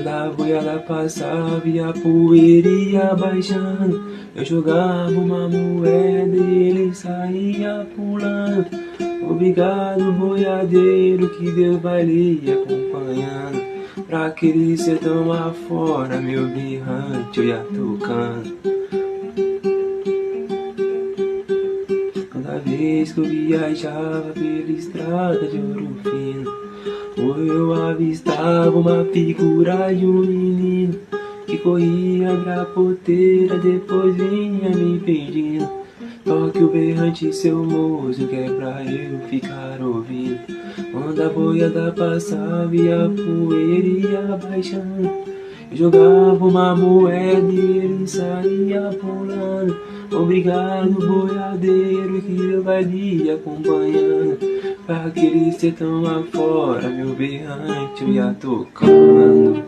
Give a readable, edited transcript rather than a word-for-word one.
Quando a boiada passava e a poeira ia baixando, eu jogava uma moeda e ele saía pulando. Obrigado, boiadeiro, que Deus vai lhe acompanhando. Pra aquele sertão lá fora, meu berrante eu ia tocando. Toda vez que eu viajava pela estrada de Ouro Fino, ou eu avistava uma figura de um menino que corria pra porteira, depois vinha me pedindo: toque o berrante, seu moço, que é pra eu ficar ouvindo. Quando a boiada passava e a poeira ia baixando, eu jogava uma moeda e ele saía pulando. Obrigado, boiadeiro, que Deus vai lhe acompanhando. Pra aquele sertão lá fora, meu berrante eu ia tocando.